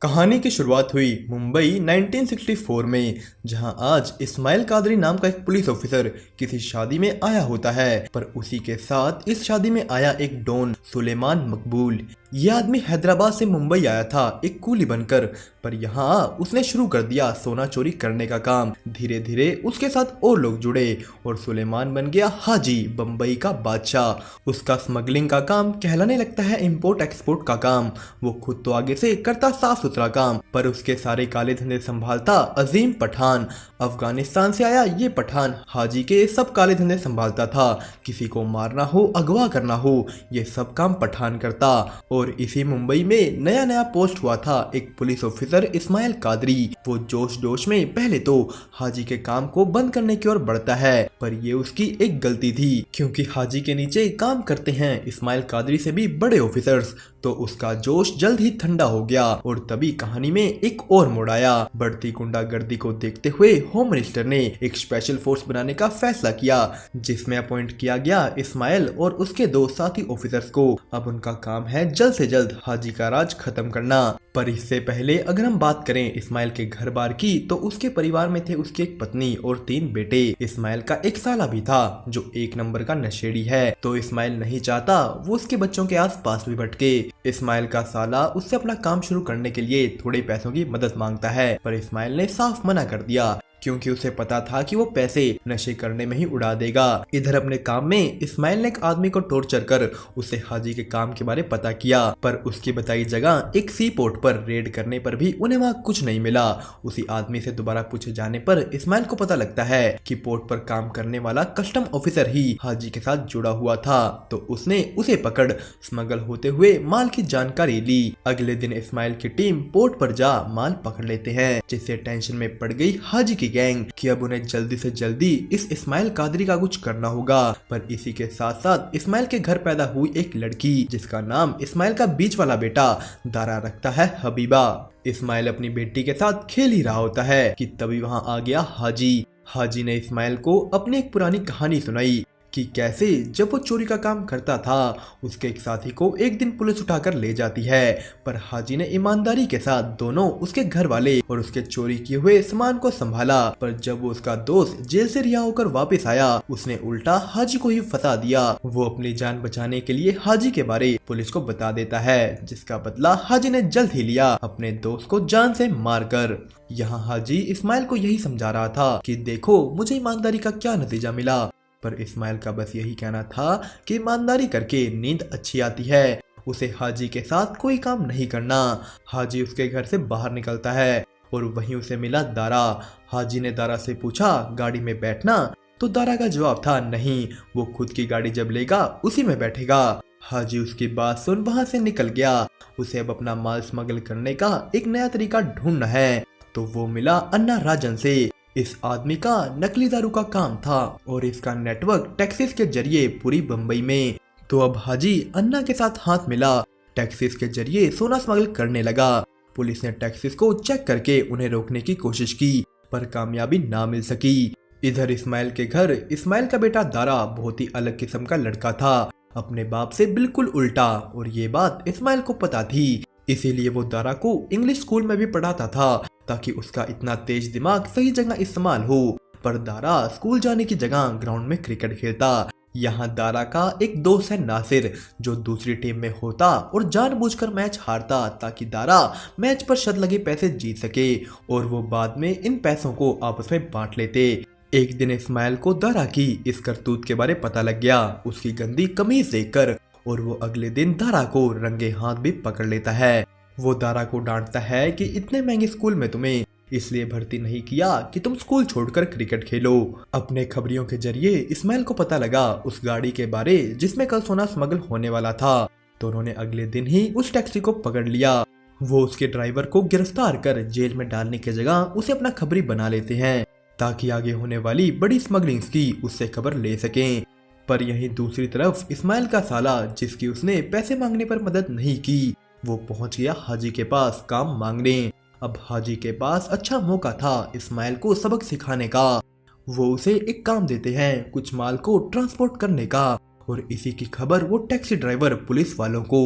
कहानी की शुरुआत हुई मुंबई 1964 में, जहां आज इस्माइल कादरी नाम का एक पुलिस ऑफिसर किसी शादी में आया होता है। पर उसी के साथ इस शादी में आया एक डॉन सुलेमान मकबूल। यह आदमी हैदराबाद से मुंबई आया था एक कूली बनकर, पर यहाँ उसने शुरू कर दिया सोना चोरी करने का काम। धीरे धीरे उसके साथ और लोग जुड़े और सुलेमान बन गया हाजी, बम्बई का बादशाह। उसका स्मगलिंग का काम कहलाने लगता है इंपोर्ट एक्सपोर्ट का काम। वो खुद तो आगे से करता साफ सुथरा काम, पर उसके सारे काले धंधे संभालता अजीम पठान। अफगानिस्तान से आया ये पठान हाजी के सब काले धंधे संभालता था। किसी को मारना हो, अगवा करना हो, ये सब काम पठान करता। और इसी मुंबई में नया नया पोस्ट हुआ था एक पुलिस ऑफिसर इस्माइल कादरी। वो जोश जोश में पहले तो हाजी के काम को बंद करने की ओर बढ़ता है, पर ये उसकी एक गलती थी, क्योंकि हाजी के नीचे काम करते हैं इस्माइल कादरी से भी बड़े ऑफिसर्स। तो उसका जोश जल्द ही ठंडा हो गया और तभी कहानी में एक और मोड़ आया। बढ़ती गुंडागर्दी को देखते हुए होम मिनिस्टर ने एक स्पेशल फोर्स बनाने का फैसला किया, जिसमें अपॉइंट किया गया इस्माइल और उसके दो साथी ऑफिसर्स को। अब उनका काम है जल्द से जल्द हाजी का राज खत्म करना। पर इससे पहले अगर हम बात करें इस्माइल के घर बार की, तो उसके परिवार में थे उसकी एक पत्नी और 3 बेटे। इस्माइल का एक साला भी था जो 1 नंबर का नशेड़ी है, तो इस्माइल नहीं चाहता वो उसके बच्चों के आस पास भी भटके। इस्माइल का साला उससे अपना काम शुरू करने के लिए थोड़े पैसों की मदद मांगता है, पर इस्माइल ने साफ मना कर दिया, क्योंकि उसे पता था कि वो पैसे नशे करने में ही उड़ा देगा। इधर अपने काम में इस्माइल ने एक आदमी को टॉर्चर कर उसे हाजी के काम के बारे पता किया, पर उसकी बताई जगह एक सी पोर्ट पर रेड करने पर भी उन्हें वहाँ कुछ नहीं मिला। उसी आदमी से दोबारा पूछे जाने पर इस्माइल को पता लगता है कि पोर्ट पर काम करने वाला कस्टम ऑफिसर ही हाजी के साथ जुड़ा हुआ था। तो उसने उसे पकड़ स्मगल होते हुए माल की जानकारी ली। अगले दिन इस्माइल की टीम पोर्ट पर जा माल पकड़ लेते हैं, जिससे टेंशन में पड़ गई हाजी की गैंग कि अब उन्हें जल्दी से जल्दी इस इस्माइल कादरी का कुछ करना होगा। पर इसी के साथ साथ इस्माइल के घर पैदा हुई एक लड़की, जिसका नाम इस्माइल का बीच वाला बेटा दारा रखता है हबीबा। इस्माइल अपनी बेटी के साथ खेल ही रहा होता है कि तभी वहां आ गया हाजी। हाजी ने इस्माइल को अपनी एक पुरानी कहानी सुनाई कि कैसे जब वो चोरी का काम करता था उसके एक साथी को एक दिन पुलिस उठाकर ले जाती है, पर हाजी ने ईमानदारी के साथ दोनों उसके घर वाले और उसके चोरी किए हुए सामान को संभाला। पर जब वो उसका दोस्त जेल से रिहा होकर वापस आया, उसने उल्टा हाजी को ही फंसा दिया। वो अपनी जान बचाने के लिए हाजी के बारे पुलिस को बता देता है, जिसका बदला हाजी ने जल्द ही लिया अपने दोस्त को जान से मारकर। यहाँ हाजी इस्माइल को यही समझा रहा था कि देखो मुझे ईमानदारी का क्या नतीजा मिला, पर इस्माइल का बस यही कहना था कि ईमानदारी करके नींद अच्छी आती है, उसे हाजी के साथ कोई काम नहीं करना। हाजी उसके घर से बाहर निकलता है और वहीं उसे मिला दारा। हाजी ने दारा से पूछा गाड़ी में बैठना, तो दारा का जवाब था नहीं, वो खुद की गाड़ी जब लेगा उसी में बैठेगा। हाजी उसकी बात सुन वहां से निकल गया। उसे अब अपना माल स्मगल करने का एक नया तरीका ढूंढना है, तो वो मिला अन्ना राजन से। इस आदमी का नकली दारू का काम था और इसका नेटवर्क टैक्सीज के जरिए पूरी बम्बई में। तो अब हाजी अन्ना के साथ हाथ मिला, टैक्सीज के जरिए सोना स्मगल करने लगा। पुलिस ने टैक्सीज को चेक करके उन्हें रोकने की कोशिश की, पर कामयाबी ना मिल सकी। इधर इस्माइल के घर इस्माइल का बेटा दारा बहुत ही अलग किस्म का लड़का था, अपने बाप से बिल्कुल उल्टा, और ये बात इस्माइल को पता थी। इसीलिए वो दारा को इंग्लिश स्कूल में भी पढ़ाता था, ताकि उसका इतना तेज दिमाग सही जगह इस्तेमाल हो। पर दारा स्कूल जाने की जगह ग्राउंड में क्रिकेट खेलता। यहाँ दारा का एक दोस्त है नासिर, जो दूसरी टीम में होता और जानबूझकर मैच हारता ताकि दारा मैच पर शर्त लगे पैसे जीत सके, और वो बाद में इन पैसों को आपस में बांट लेते। एक दिन इस्माइल को दारा की इस करतूत के बारे पता लग गया उसकी गंदी कमीज देखकर, और वो अगले दिन दारा को रंगे हाथ भी पकड़ लेता है। वो दारा को डांटता है कि इतने महंगे स्कूल में तुम्हें इसलिए भर्ती नहीं किया कि तुम स्कूल छोड़कर क्रिकेट खेलो। अपने खबरियों के जरिए इस्माइल को पता लगा उस गाड़ी के बारे जिसमें कल सोना स्मगल होने वाला था, तो उन्होंने अगले दिन ही उस टैक्सी को पकड़ लिया। वो उसके ड्राइवर को गिरफ्तार कर जेल में डालने की जगह उसे अपना खबरी बना लेते हैं, ताकि आगे होने वाली बड़ी स्मगलिंग की उससे खबर ले सकें। पर यहीं दूसरी तरफ इस्माइल का साला, जिसकी उसने पैसे मांगने पर मदद नहीं की, वो पहुंच गया हाजी के पास काम मांगने। अब हाजी के पास अच्छा मौका था इस्माइल को सबक सिखाने का। वो उसे एक काम देते हैं कुछ माल को ट्रांसपोर्ट करने का, और इसी की खबर वो टैक्सी ड्राइवर पुलिस वालों को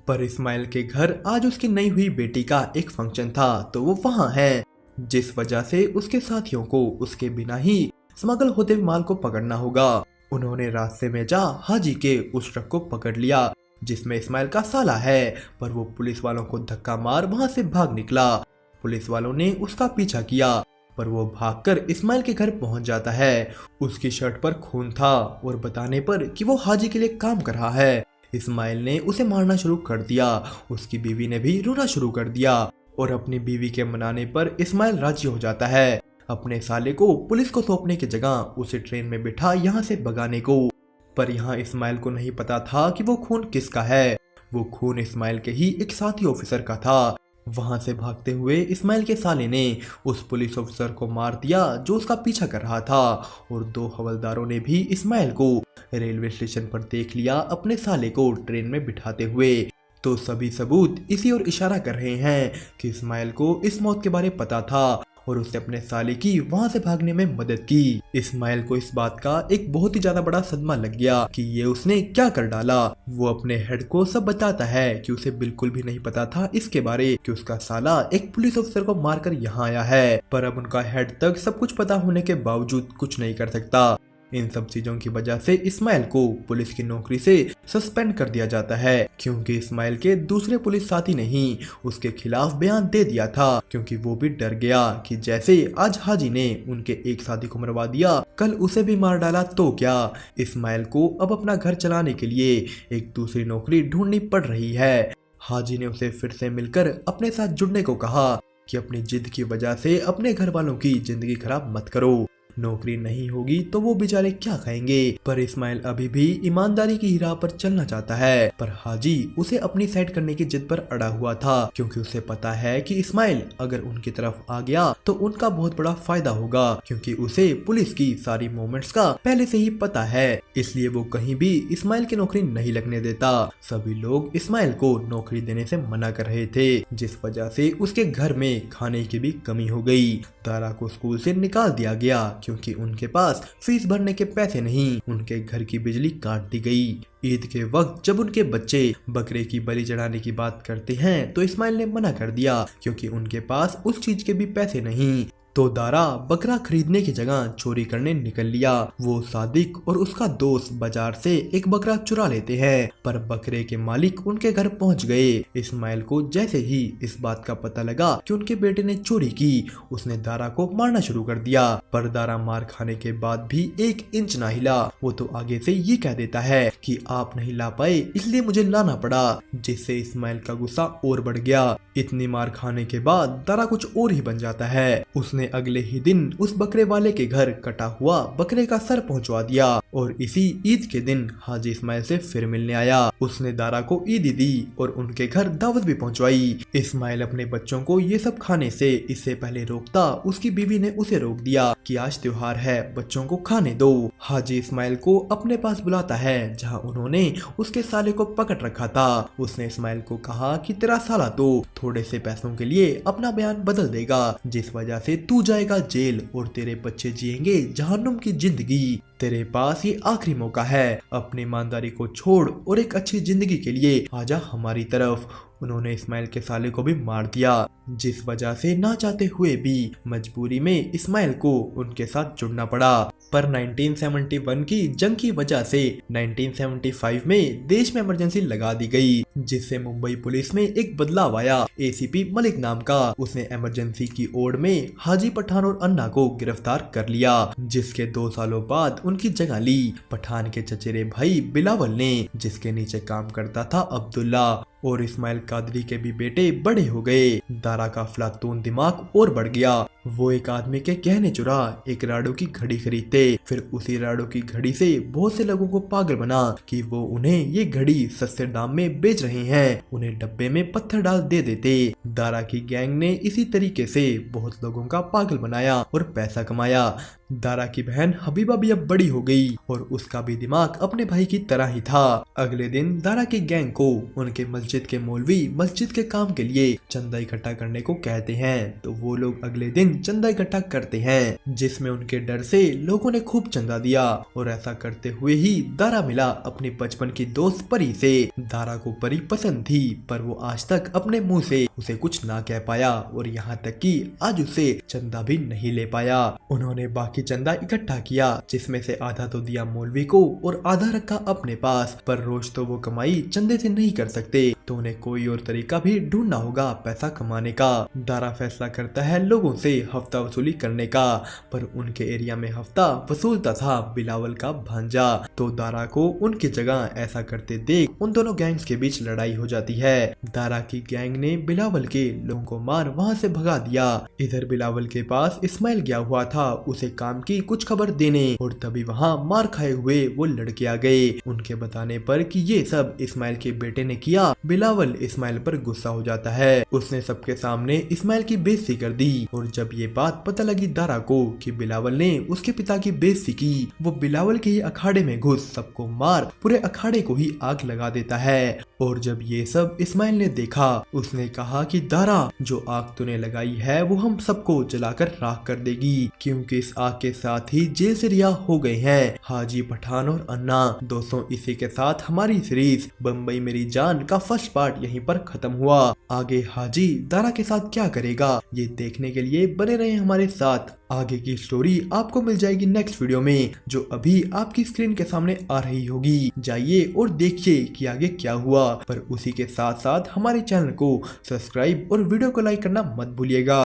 पर इस्माइल के घर आज उसकी नई हुई बेटी का एक फंक्शन था तो वो वहाँ है, जिस वजह से उसके साथियों को उसके बिना ही स्मगल होते हुए माल को पकड़ना होगा। उन्होंने रास्ते में जा हाजी के उस ट्रक को पकड़ लिया जिसमें इस्माइल का साला है, पर वो पुलिस वालों को धक्का मार वहां से भाग निकला। पुलिस वालों ने उसका पीछा किया पर वो भागकर इस्माइल के घर पहुंच जाता है। उसकी शर्ट पर खून था और बताने पर कि वो हाजी के लिए काम कर रहा है, इस्माइल ने उसे मारना शुरू कर दिया। उसकी बीवी ने भी रोना शुरू कर दिया और अपनी बीवी के मनाने पर इस्माइल राजी हो जाता है अपने साले को पुलिस को सौंपने की जगह उसे ट्रेन में बिठा यहाँ से भगाने को। पर यहाँ इस्माइल को नहीं पता था कि वो खून किसका है। वो खून इस्माइल के ही एक साथी ऑफिसर का था। वहां से भागते हुए इस्माइल के साले ने उस पुलिस ऑफिसर को मार दिया जो उसका पीछा कर रहा था, और 2 हवलदारों ने भी इस्माइल को रेलवे स्टेशन पर देख लिया अपने साले को ट्रेन में बिठाते हुए। तो सभी सबूत इसी ओर इशारा कर रहे हैं कि इस्माइल को इस मौत के बारे पता था और उसने अपने साले की वहां से भागने में मदद की। इस्माइल को इस बात का एक बहुत ही ज्यादा बड़ा सदमा लग गया कि ये उसने क्या कर डाला। वो अपने हेड को सब बताता है कि उसे बिल्कुल भी नहीं पता था इसके बारे कि उसका साला एक पुलिस ऑफिसर को मारकर यहाँ आया है, पर अब उनका हेड तक सब कुछ पता होने के बावजूद कुछ नहीं कर सकता। इन सब चीजों की वजह से इस्माइल को पुलिस की नौकरी से सस्पेंड कर दिया जाता है, क्योंकि इस्माइल के दूसरे पुलिस साथी ने ही उसके खिलाफ बयान दे दिया था, क्योंकि वो भी डर गया कि जैसे आज हाजी ने उनके एक साथी को मरवा दिया, कल उसे भी मार डाला तो क्या। इस्माइल को अब अपना घर चलाने के लिए एक दूसरी नौकरी ढूंढनी पड़ रही है। हाजी ने उसे फिर से मिलकर अपने साथ जुड़ने को कहा कि अपनी जिद की वजह से अपने घर वालों की जिंदगी खराब मत करो, नौकरी नहीं होगी तो वो बेचारे क्या खाएंगे। पर इस्माइल अभी भी ईमानदारी की राह पर चलना चाहता है, पर हाजी उसे अपनी साइड करने की जिद पर अड़ा हुआ था, क्योंकि उसे पता है कि इस्माइल अगर उनकी तरफ आ गया तो उनका बहुत बड़ा फायदा होगा, क्योंकि उसे पुलिस की सारी मूवमेंट्स का पहले से ही पता है। इसलिए वो कहीं भी इस्माइल की नौकरी नहीं लगने देता। सभी लोग इस्माइल को नौकरी देने से मना कर रहे थे, जिस वजह से उसके घर में खाने की भी कमी हो गई। तारा को स्कूल से निकाल दिया गया क्योंकि उनके पास फीस भरने के पैसे नहीं। उनके घर की बिजली काट दी गई। ईद के वक्त जब उनके बच्चे बकरे की बलि चढ़ाने की बात करते हैं तो इस्माइल ने मना कर दिया, क्योंकि उनके पास उस चीज के भी पैसे नहीं। तो दारा बकरा खरीदने की जगह चोरी करने निकल लिया। वो सादिक और उसका दोस्त बाजार से एक बकरा चुरा लेते हैं, पर बकरे के मालिक उनके घर पहुंच गए। इस्माइल को जैसे ही इस बात का पता लगा कि उनके बेटे ने चोरी की, उसने दारा को मारना शुरू कर दिया। पर दारा मार खाने के बाद भी 1 इंच ना हिला। वो तो आगे से ये कह देता है कि आप नहीं ला पाए इसलिए मुझे लाना पड़ा, जिससे इस्माइल का गुस्सा और बढ़ गया। इतनी मार खाने के बाद दारा कुछ और ही बन जाता है। उसने अगले ही दिन उस बकरे वाले के घर कटा हुआ बकरे का सर पहुंचवा दिया, और इसी ईद के दिन हाजी इस्माइल से फिर मिलने आया। उसने दारा को ईदी दी और उनके घर दावत भी पहुंचवाई। इस्माइल अपने बच्चों को ये सब खाने से इससे पहले रोकता, उसकी बीवी ने उसे रोक दिया कि आज त्योहार है, बच्चों को खाने दो। हाजी इस्माइल को अपने पास बुलाता है जहाँ उन्होंने उसके साले को पकड़ रखा था। उसने इस्माइल को कहा कि तेरा साला तो थोड़े से पैसों के लिए अपना बयान बदल देगा, जिस वजह से तू जाएगा जेल और तेरे बच्चे जिएंगे जहन्नुम की जिंदगी। तेरे पास ये आखिरी मौका है, अपनी ईमानदारी को छोड़ और एक अच्छी जिंदगी के लिए आजा हमारी तरफ। उन्होंने इस्माइल के साले को भी मार दिया, जिस वजह से ना चाहते हुए भी मजबूरी में इस्माइल को उनके साथ जुड़ना पड़ा। पर 1971 की जंग की वजह से 1975 में देश में इमरजेंसी लगा दी गई, जिससे मुंबई पुलिस में एक बदलाव आया। एसीपी मलिक नाम का उसने इमरजेंसी की ओर में हाजी पठान और अन्ना को गिरफ्तार कर लिया, जिसके 2 सालों बाद उनकी जगह ली पठान के चचेरे भाई बिलावल ने, जिसके नीचे काम करता था अब्दुल्ला। और इस्माइल कादरी के भी बेटे बड़े हो गए। दारा का अफलातून दिमाग और बढ़ गया। वो एक आदमी के कहने चुरा एक राडो की घड़ी खरीदते, फिर उसी राडो की घड़ी से बहुत से लोगों को पागल बना कि वो उन्हें ये घड़ी सस्ते दाम में बेच रहे हैं, उन्हें डब्बे में पत्थर डाल दे देते। दारा की गैंग ने इसी तरीके से बहुत लोगों का पागल बनाया और पैसा कमाया। दारा की बहन हबीबा भी अब बड़ी हो गई और उसका भी दिमाग अपने भाई की तरह ही था। अगले दिन दारा की गैंग को उनके मस्जिद मस्जिद के मौलवी मस्जिद के काम के लिए चंदा इकट्ठा करने को कहते हैं। तो वो लोग अगले दिन चंदा इकट्ठा करते हैं, जिसमें उनके डर से लोगों ने खूब चंदा दिया। और ऐसा करते हुए ही दारा मिला अपनी बचपन की दोस्त परी से। दारा को परी पसंद थी, पर वो आज तक अपने मुंह से उसे कुछ ना कह पाया और यहाँ तक कि आज उसे चंदा भी नहीं ले पाया। उन्होंने बाकी चंदा इकट्ठा किया, जिसमें से आधा तो दिया मौलवी को और आधा रखा अपने पास। पर रोज तो वो कमाई चंदे से नहीं कर सकते, तो उन्हें कोई और तरीका भी ढूंढना होगा पैसा कमाने का। दारा फैसला करता है लोगों से हफ्ता वसूली करने का, पर उनके एरिया में हफ्ता वसूलता था बिलावल का भांजा। तो दारा को उनकी जगह ऐसा करते देख उन दोनों गैंग्स के बीच लड़ाई हो जाती है। दारा की गैंग ने बिलावल के लोगों को मार वहां से भगा दिया। इधर बिलावल के पास इस्माइल गया हुआ था उसे काम की कुछ खबर देने, और तभी वहां मार खाए हुए वो लड़के आ गए। उनके बताने पर कि ये सब इस्माइल के बेटे ने किया, बिलावल इस्माइल पर गुस्सा हो जाता है। उसने सबके सामने इस्माइल की बेइज्जती कर दी, और जब ये बात पता लगी दारा को कि बिलावल ने उसके पिता की बेइज्जती की, वो बिलावल के अखाड़े में घुस सबको मार पूरे अखाड़े को ही आग लगा देता है। और जब ये सब इस्माइल ने देखा, उसने कहा कि दारा, जो आग तूने लगाई है वो हम सबको जलाकर राख कर देगी, क्योंकि इस आग के साथ ही जेल से रिहा हो गए हैं हाजी पठान और अन्ना। दोस्तों, इसी के साथ हमारी सीरीज बम्बई मेरी जान का फर्स्ट पार्ट यहीं पर खत्म हुआ। आगे हाजी दारा के साथ क्या करेगा, ये देखने के लिए बने रहे हमारे साथ। आगे की स्टोरी आपको मिल जाएगी नेक्स्ट वीडियो में, जो अभी आपकी स्क्रीन के सामने आ रही होगी। जाइए और देखिए कि आगे क्या हुआ। पर उसी के साथ साथ हमारे चैनल को सब्सक्राइब और वीडियो को लाइक करना मत भूलिएगा।